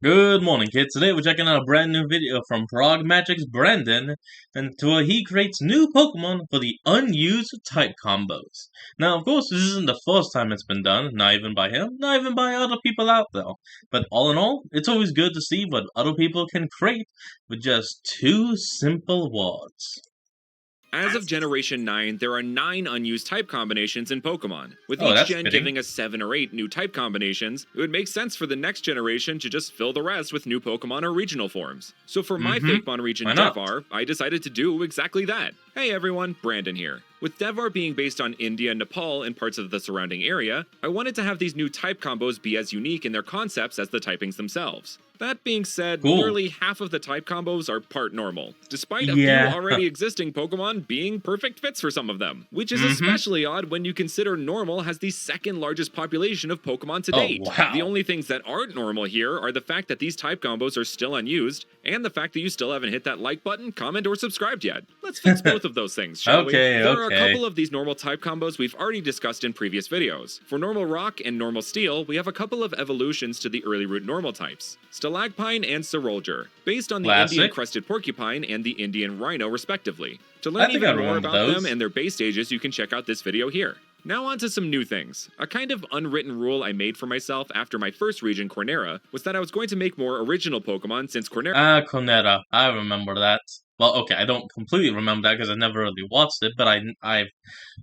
Good morning, kids. Today we're checking out a brand new video from Frog Magic's Brandon, and he creates new Pokemon for the unused type combos. Now, of course, this isn't the first time it's been done, not even by him, not even by other people out there. But all in all, it's always good to see what other people can create with just two simple words. As of Generation 9, there are 9 unused type combinations in Pokemon. With Oh, each that's gen fitting. giving us 7 or 8 new type combinations, it would make sense for the next generation to just fill the rest with new Pokemon or regional forms. So for my Fakemon region Why not? Devar, I decided to do exactly that. Hey everyone, Brandon here. With Devar being based on India, Nepal, and parts of the surrounding area, I wanted to have these new type combos be as unique in their concepts as the typings themselves. That being said, Cool. nearly half of the type combos are part normal, despite a Yeah. few already existing Pokemon being perfect fits for some of them, which is especially odd when you consider normal has the second largest population of Pokemon to date. wow. The only things that aren't normal here are the fact that these type combos are still unused, and the fact that you still haven't hit that like button, comment, or subscribed yet. Let's fix both of those things, shall we? There are a couple of these normal type combos we've already discussed in previous videos. For normal rock and normal steel, we have a couple of evolutions to the early root normal types, Stalagpine and Sorolger, based on the Classic. Indian crested porcupine and the Indian rhino respectively. To I learn think I even more remember about those. them and their base stages, you can check out this video here. Now on to some new things. A kind of unwritten rule I made for myself after my first region, Cornera, was that I was going to make more original Pokemon since Cornera Conera. I remember that. Well, okay, I don't completely remember that because I never really watched it, but I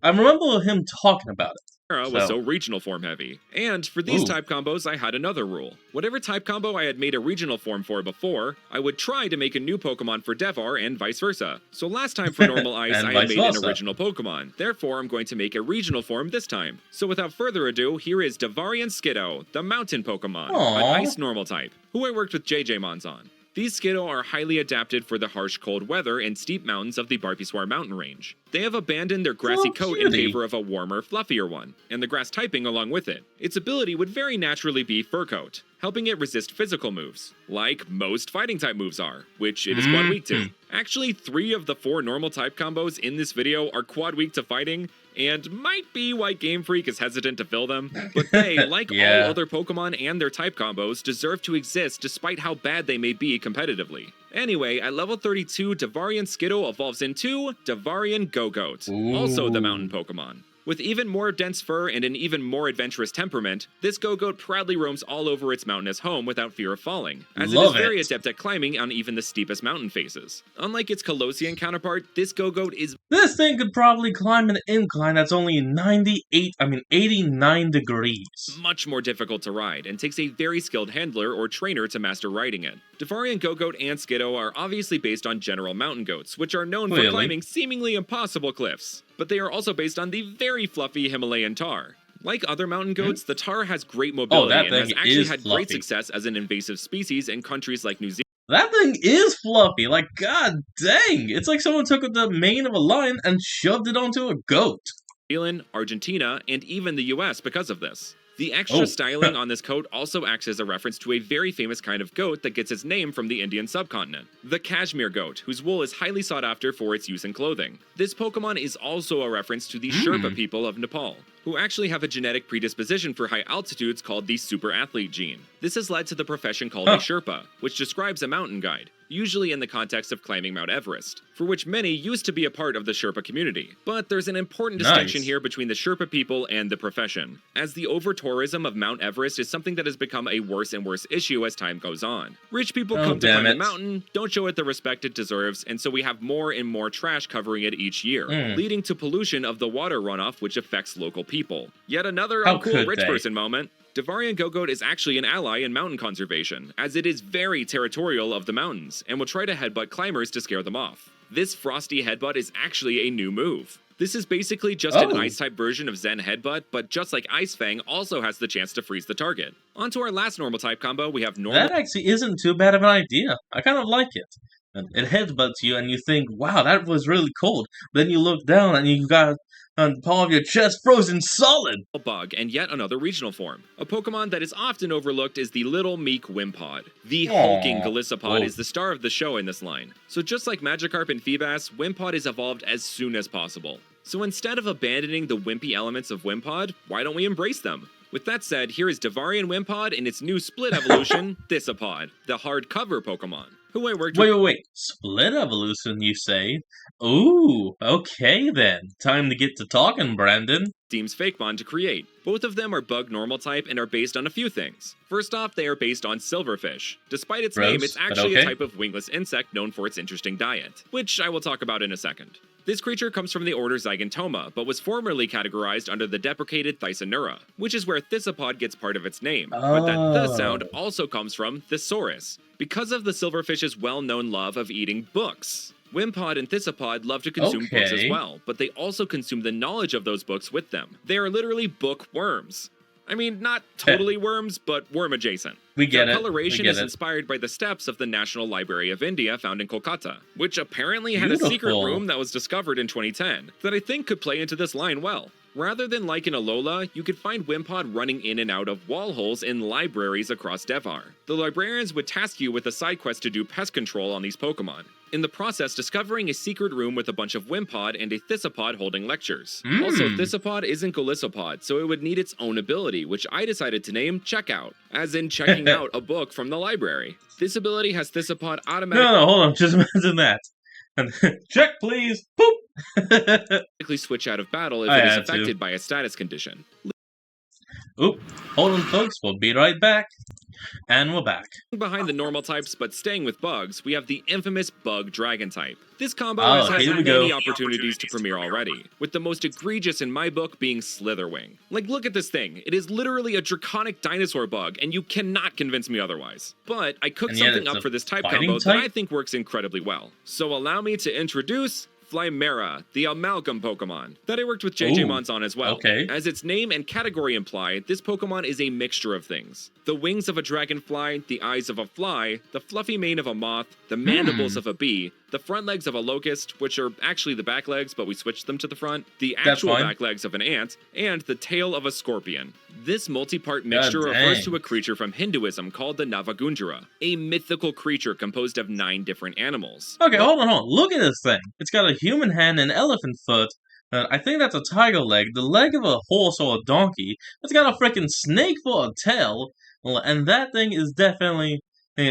remember him talking about it. was so regional form heavy. And for these type combos, I had another rule. Whatever type combo I had made a regional form for before, I would try to make a new Pokemon for Devar and vice versa. So last time for normal ice, And I vice had made versa. an original Pokemon. Therefore, I'm going to make a regional form this time. So without further ado, here is Devarian Skiddo, the mountain Pokemon, an Aww. ice normal type, who I worked with JJ on. These Skiddo are highly adapted for the harsh cold weather and steep mountains of the Barpiswar mountain range. They have abandoned their grassy coat in cutie. favor of a warmer, fluffier one, and the grass typing along with it. Its ability would very naturally be Fur Coat, helping it resist physical moves, like most fighting type moves are, which it is quad weak to. Actually, 3 of the 4 normal type combos in this video are quad weak to fighting, and might be why Game Freak is hesitant to fill them, but they, like Yeah. all other Pokemon and their type combos, deserve to exist despite how bad they may be competitively. Anyway, at level 32, Devarian Skiddo evolves into Devarian Go-Goat, also the mountain Pokemon. With even more dense fur and an even more adventurous temperament, this Go-Goat proudly roams all over its mountainous home without fear of falling, as it is very adept at climbing on even the steepest mountain faces. Unlike its Colossian counterpart, this Go-Goat is This thing could probably climb an incline that's only 89 degrees. much more difficult to ride, and takes a very skilled handler or trainer to master riding it. Devarian Go-Goat and Skiddo are obviously based on general mountain goats, which are known for climbing seemingly impossible cliffs, but they are also based on the very fluffy Himalayan tar. Like other mountain goats, the tar has great mobility and has actually had great success as an invasive species in countries like New Zealand. That thing is fluffy, like god dang! It's like someone took the mane of a lion and shoved it onto a goat. Argentina, and even the US because of this. The extra styling on this coat also acts as a reference to a very famous kind of goat that gets its name from the Indian subcontinent, the Kashmir goat, whose wool is highly sought after for its use in clothing. This Pokemon is also a reference to the Sherpa people of Nepal, who actually have a genetic predisposition for high altitudes called the super athlete gene. This has led to the profession called a Sherpa, which describes a mountain guide, usually in the context of climbing Mount Everest, for which many used to be a part of the Sherpa community. But there's an important distinction here between the Sherpa people and the profession, as the over-tourism of Mount Everest is something that has become a worse and worse issue as time goes on. Rich people come to climb the mountain, don't show it the respect it deserves, and so we have more and more trash covering it each year, leading to pollution of the water runoff, which affects local people. Yet another uncool rich person moment. Devarian Go-Goat is actually an ally in mountain conservation, as it is very territorial of the mountains, and will try to headbutt climbers to scare them off. This Frosty Headbutt is actually a new move. This is basically just an Ice-type version of Zen Headbutt, but just like Ice Fang, also has the chance to freeze the target. On to our last normal type combo, we have normal... That actually isn't too bad of an idea. I kind of like it. It headbutts you and you think, wow, that was really cold. Then you look down and you got on the palm of your chest frozen solid. Bug, and yet another regional form. A Pokemon that is often overlooked is the little meek Wimpod. The hulking Golisopod is the star of the show in this line. So just like Magikarp and Feebas, Wimpod is evolved as soon as possible. So instead of abandoning the wimpy elements of Wimpod, why don't we embrace them? With that said, here is Davarian Wimpod in its new split evolution, Thissapod, the hardcover Pokemon, who I worked with. Wait. Split evolution, you say? Ooh, okay then. Time to get to talking, Brandon. Deems Fakemon to create. Both of them are bug normal type and are based on a few things. First off, they are based on silverfish. Despite its name, it's actually a type of wingless insect known for its interesting diet, which I will talk about in a second. This creature comes from the order Zygentoma, but was formerly categorized under the deprecated Thysanura, which is where Thissapod gets part of its name, but that the sound also comes from thesaurus, because of the silverfish's well-known love of eating books. Wimpod and Thissapod love to consume books as well, but they also consume the knowledge of those books with them. They are literally bookworms. I mean, not totally worms, but worm adjacent. We get Their it. coloration is inspired by the steps of the National Library of India found in Kolkata, which apparently had a secret room that was discovered in 2010 that I think could play into this line well. Rather than like in Alola, you could find Wimpod running in and out of wall holes in libraries across Devar. The librarians would task you with a side quest to do pest control on these Pokemon, in the process discovering a secret room with a bunch of Wimpod and a Thissapod holding lectures. Also, Thissapod isn't Golisopod, so it would need its own ability, which I decided to name Checkout, as in checking out a book from the library. This ability has Thissapod automatically— No, hold on, just imagine that. Check, please! Boop! switch out of battle if it is affected by a status condition. Oop, hold on folks, we'll be right back. And we're back. Behind the normal types, but staying with bugs, we have the infamous Bug Dragon type. This combo has had many opportunities to premiere already, with the most egregious in my book being Slitherwing. Like, look at this thing. It is literally a draconic dinosaur bug, and you cannot convince me otherwise. But I cooked something up for this type combo that I think works incredibly well. So allow me to introduce Flymera, the amalgam Pokemon, that I worked with JJ Mons on as well. As its name and category imply, this Pokemon is a mixture of things. The wings of a dragonfly, the eyes of a fly, the fluffy mane of a moth, the mandibles of a bee, the front legs of a locust, which are actually the back legs, but we switched them to the front, the actual back legs of an ant, and the tail of a scorpion. This multi-part mixture refers to a creature from Hinduism called the Navagunjara, a mythical creature composed of 9 different animals. Okay, hold on. Look at this thing. It's got a human hand and elephant foot. I think that's a tiger leg, the leg of a horse or a donkey. It's got a freaking snake for a tail, and that thing is definitely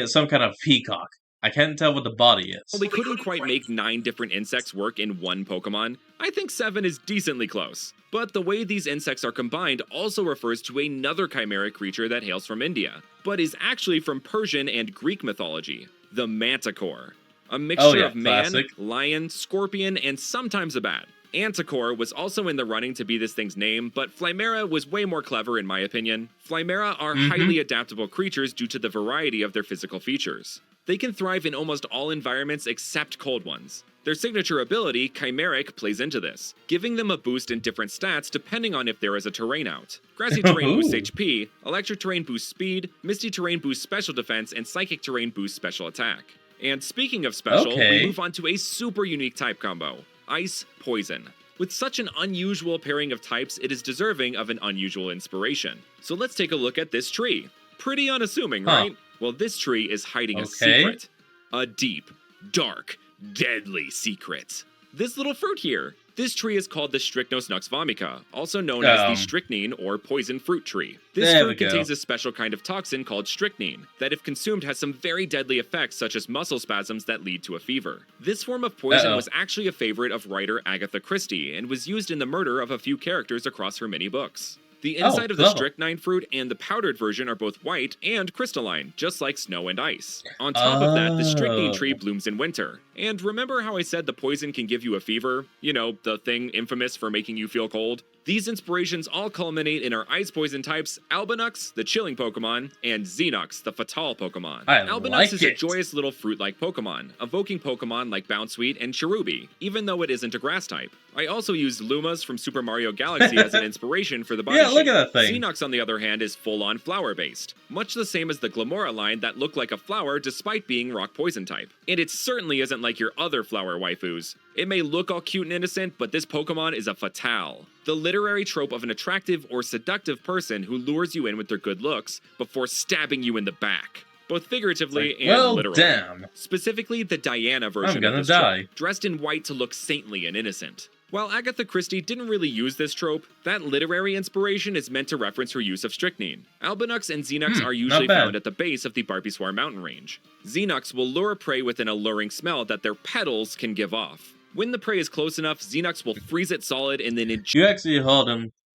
some kind of peacock. I can't tell what the body is. While we couldn't quite make 9 different insects work in one Pokemon, I think 7 is decently close. But the way these insects are combined also refers to another chimeric creature that hails from India, but is actually from Persian and Greek mythology, the Manticore. A mixture of man, lion, scorpion, and sometimes a bat. Anticore was also in the running to be this thing's name, but Flymera was way more clever in my opinion. Flymera are highly adaptable creatures due to the variety of their physical features. They can thrive in almost all environments except cold ones. Their signature ability, Chimeric, plays into this, giving them a boost in different stats depending on if there is a terrain out. Grassy terrain boosts HP, electric terrain boosts speed, misty terrain boosts special defense, and psychic terrain boosts special attack. And speaking of special, we move on to a super unique type combo, Ice Poison. With such an unusual pairing of types, it is deserving of an unusual inspiration. So let's take a look at this tree. Pretty unassuming, right? Well, this tree is hiding a secret. A deep, dark, deadly secret. This little fruit here. This tree is called the Strychnos nux vomica, also known as the strychnine or poison fruit tree. This fruit contains a special kind of toxin called strychnine that if consumed has some very deadly effects such as muscle spasms that lead to a fever. This form of poison was actually a favorite of writer Agatha Christie and was used in the murder of a few characters across her many books. The inside of the strychnine fruit and the powdered version are both white and crystalline, just like snow and ice. On top of that, the strychnine tree blooms in winter. And remember how I said the poison can give you a fever? You know, the thing infamous for making you feel cold? These inspirations all culminate in our ice poison types, Albinux, the chilling Pokemon, and Xenux, the fatal Pokemon. Albinux is a joyous little fruit-like Pokemon, evoking Pokemon like Bounsweet and Cherubi, even though it isn't a grass type. I also used Lumas from Super Mario Galaxy as an inspiration for the body shape. Look at that thing. Xenux, on the other hand, is full-on flower-based, much the same as the Glamora line that look like a flower despite being rock poison type. And it certainly isn't like your other flower waifus. It may look all cute and innocent, but this Pokemon is a fatale. The literary trope of an attractive or seductive person who lures you in with their good looks before stabbing you in the back. Both figuratively and literally. Specifically, the Diana version of this trope, dressed in white to look saintly and innocent. While Agatha Christie didn't really use this trope, that literary inspiration is meant to reference her use of strychnine. Albinux and Xenux are usually found at the base of the Barbizhwar mountain range. Xenux will lure prey with an alluring smell that their petals can give off. When the prey is close enough, Xenux will freeze it solid and then You actually heard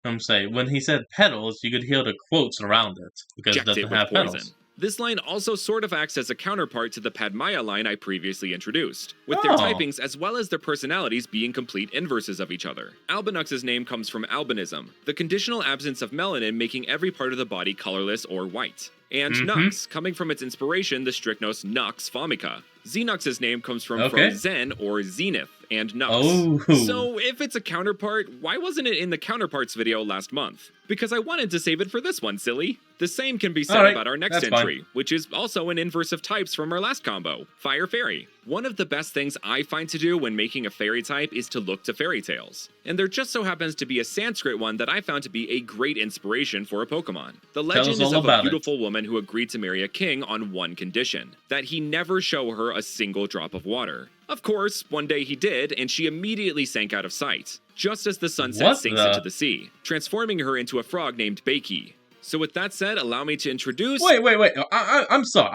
him say, when he said petals, you could hear the quotes around it, because it inject it doesn't with have poison. petals. This line also sort of acts as a counterpart to the Padmaya line I previously introduced, with their typings as well as their personalities being complete inverses of each other. Albinux's name comes from albinism, the conditional absence of melanin making every part of the body colorless or white. And Nux, coming from its inspiration, the strychnos Nux vomica. Xenux's name comes from Zen or Zenith and Nux. So if it's a counterpart, why wasn't it in the counterparts video last month? Because I wanted to save it for this one, silly. The same can be said about our next entry, which is also an inverse of types from our last combo, Fire Fairy. One of the best things I find to do when making a fairy type is to look to fairy tales. And there just so happens to be a Sanskrit one that I found to be a great inspiration for a Pokemon. The legend is of a beautiful woman who agreed to marry a king on one condition, that he never show her a single drop of water. Of course, one day he did, and she immediately sank out of sight, just as the sunset sinks into the sea, transforming her into a frog named Beiki. So with that said, allow me to introduce... Wait. I'm sorry.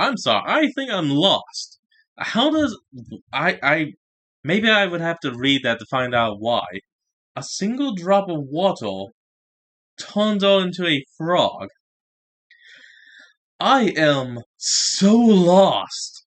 I think I'm lost. How does... Maybe I would have to read that to find out why. A single drop of water turns her into a frog. I am so lost.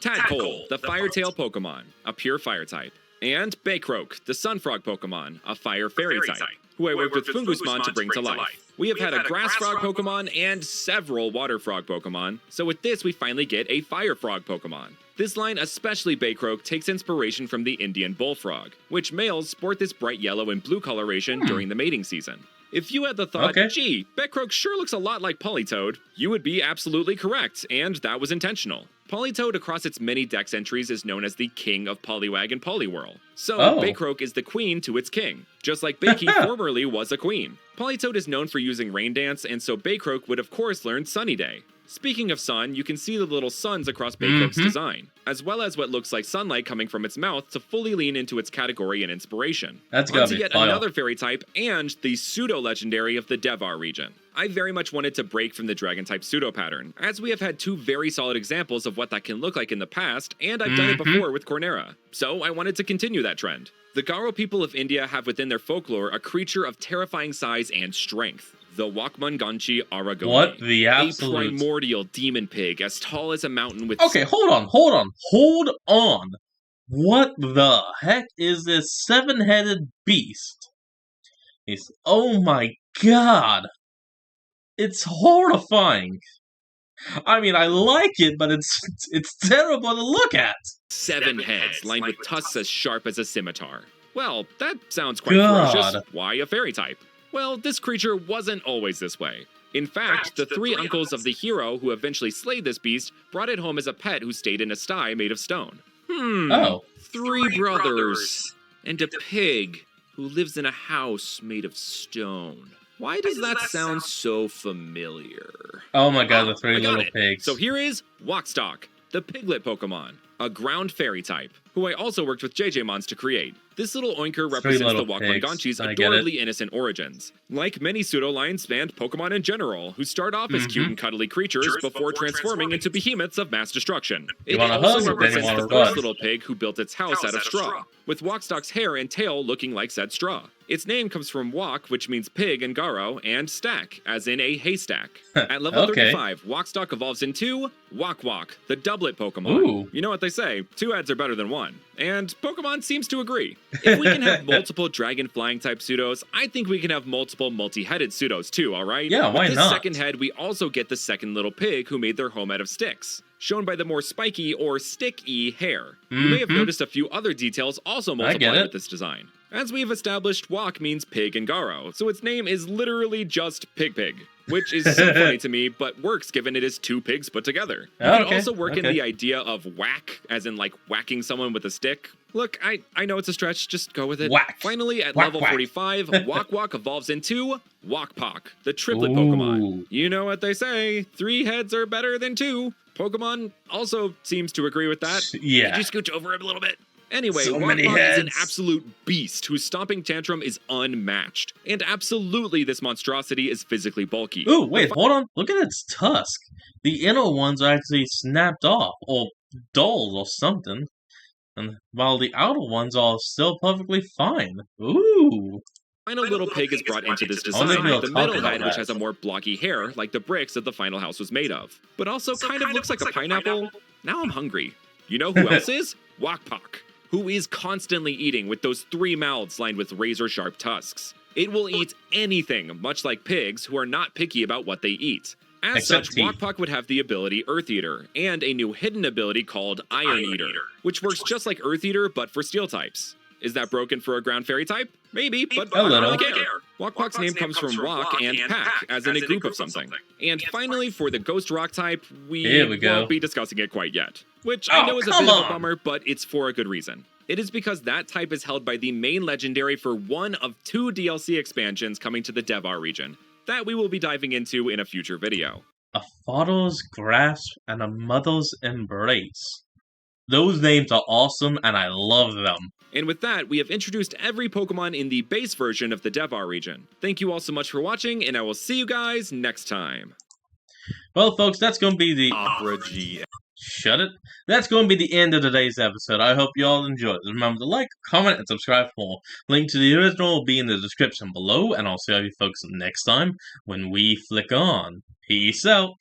Tadpole, the Firetail Pokemon, a pure fire type. And Bakroak, the Sunfrog Pokemon, a fire fairy type, who I worked with Fungusmon to bring to life. We have had a grass frog Pokemon and several water frog Pokemon, so with this we finally get a fire frog Pokemon. This line, especially Bakroak, takes inspiration from the Indian bullfrog, which males sport this bright yellow and blue coloration during the mating season. If you had the thought, gee, Bakroak sure looks a lot like Politoed, you would be absolutely correct, and that was intentional. Politoed across its many dex entries is known as the king of Poliwag and Poliwhirl. So, Bakroak is the queen to its king, just like Beiki formerly was a queen. Politoed is known for using Rain Dance, and so Bakroak would of course learn Sunny Day. Speaking of sun, you can see the little suns across Bakroak's design, as well as what looks like sunlight coming from its mouth to fully lean into its category and inspiration. That's gotta be yet another fairy type and the pseudo-legendary of the Devar region. I very much wanted to break from the dragon-type pseudo-pattern, as we have had two very solid examples of what that can look like in the past, and I've done it before with Cornera, so I wanted to continue that trend. The Garo people of India have within their folklore a creature of terrifying size and strength. The Wakmanganchi Aragoni. What the absolute... A primordial demon pig as tall as a mountain with... Okay, hold on. What the heck is this seven-headed beast? Oh my god. It's horrifying. I mean, I like it, but it's terrible to look at. 7 heads lined with tusks as sharp as a scimitar. Well, that sounds quite ferocious. Why a fairy type? Well, this creature wasn't always this way. In fact, the 3 uncles of the hero who eventually slayed this beast brought it home as a pet who stayed in a sty made of stone. 3 brothers and a pig who lives in a house made of stone. Why does that sound so familiar? Oh my god, the 3 little pigs. So here is Walkstock, the piglet Pokemon, a ground fairy type, who I also worked with JJmons to create. This little oinker represents the Wakmanganchi's adorably innocent origins. Like many pseudo-lines and Pokemon in general, who start off as cute and cuddly creatures before transforming into behemoths of mass destruction. It also represents the first little pig who built its house out of straw, with Walkstock's hair and tail looking like said straw. Its name comes from Walk, which means pig in Garo, and stack, as in a haystack. At level 35, Walkstock evolves into Walk, the doublet Pokemon. You know what they say, 2 heads are better than 1. And Pokemon seems to agree. If we can have multiple dragon flying type pseudos, I think we can have multiple multi-headed pseudos too, alright? Yeah, why not? With this second head, we also get the second little pig who made their home out of sticks, shown by the more spiky or stick-y hair. You may have noticed a few other details also multiply with this design. As we've established, Walk means pig in Garo, so its name is literally just Pig, which is so funny to me, but works given it is 2 pigs put together. You can also work in the idea of whack, as in like whacking someone with a stick. Look, I know it's a stretch, just go with it. Whack. Finally, at level 45, Walk evolves into Walkpock, the triplet Pokemon. You know what they say, 3 heads are better than 2. Pokemon also seems to agree with that. Yeah. Could you scooch over him a little bit? Anyway, So many Walkbach is an heads. absolute beast whose stomping tantrum is unmatched. And absolutely this monstrosity is physically bulky. Ooh, wait, hold on. Look at its tusk. The inner ones are actually snapped off, or dulled, or something. And while the outer ones are still perfectly fine. Ooh. Final Little Pig is brought into this Only design, we'll the talk middle about head which that. has a more blocky hair like the bricks that the final house was made of. But also kind of looks like a pineapple. Now I'm hungry. You know who else is? Wakpak, who is constantly eating with those 3 mouths lined with razor-sharp tusks. It will eat anything, much like pigs who are not picky about what they eat. As Except such, teeth. Wakpak would have the ability Earth Eater, and a new hidden ability called Iron Eater, which works just like Earth Eater but for steel types. Is that broken for a ground fairy type? Maybe, but I don't really care. Wakpak's name comes from Wak and Pack, as in a group of something. And finally, for the Ghost Rock type, Here we go. won't be discussing it quite yet. Which I know is a bit of a bummer, but it's for a good reason. It is because that type is held by the main legendary for one of 2 DLC expansions coming to the Devar region, that we will be diving into in a future video. A father's grasp and a mother's embrace. Those names are awesome and I love them. And with that, we have introduced every Pokemon in the base version of the Devar region. Thank you all so much for watching, and I will see you guys next time. Well, folks, that's going to be the... Opera G. Shut it. That's going to be the end of today's episode. I hope you all enjoyed. Remember to like, comment, and subscribe for more. Link to the original will be in the description below, and I'll see you folks next time when we flick on. Peace out.